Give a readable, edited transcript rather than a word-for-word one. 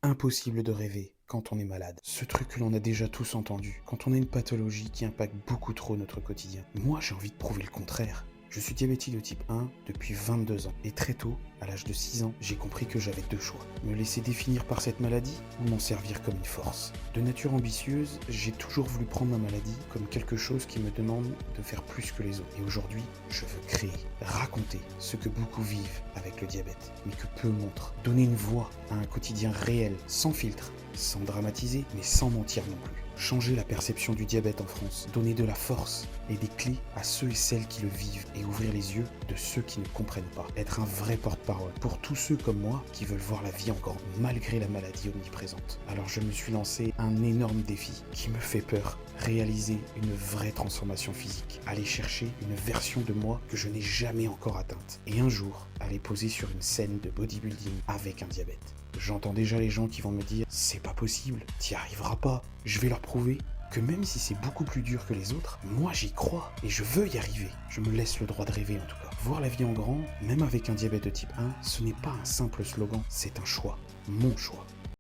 impossible de rêver quand on est malade. Ce truc que l'on a déjà tous entendu, quand on a une pathologie qui impacte beaucoup trop notre quotidien. Moi, j'ai envie de prouver le contraire. Je suis diabétique de type 1 depuis 22 ans. Et très tôt, à l'âge de 6 ans, j'ai compris que j'avais deux choix. Me laisser définir par cette maladie ou m'en servir comme une force. De nature ambitieuse, j'ai toujours voulu prendre ma maladie comme quelque chose qui me demande de faire plus que les autres. Et aujourd'hui, je veux créer, raconter ce que beaucoup vivent avec le diabète, mais que peu montrent. Donner une voix à un quotidien réel, sans filtre, sans dramatiser, mais sans mentir non plus. Changer la perception du diabète en France, donner de la force et des clés à ceux et celles qui le vivent et ouvrir les yeux de ceux qui ne comprennent pas. Être un vrai porte-parole pour tous ceux comme moi qui veulent voir la vie en grand malgré la maladie omniprésente. Alors je me suis lancé un énorme défi qui me fait peur. Réaliser une vraie transformation physique. Aller chercher une version de moi que je n'ai jamais encore atteinte. Et un jour, aller poser sur une scène de bodybuilding avec un diabète. J'entends déjà les gens qui vont me dire « C'est pas possible, t'y arriveras pas ». Je vais leur prouver que même si c'est beaucoup plus dur que les autres, moi j'y crois et je veux y arriver. Je me laisse le droit de rêver en tout cas. Voir la vie en grand, même avec un diabète de type 1, ce n'est pas un simple slogan, c'est un choix. Mon choix.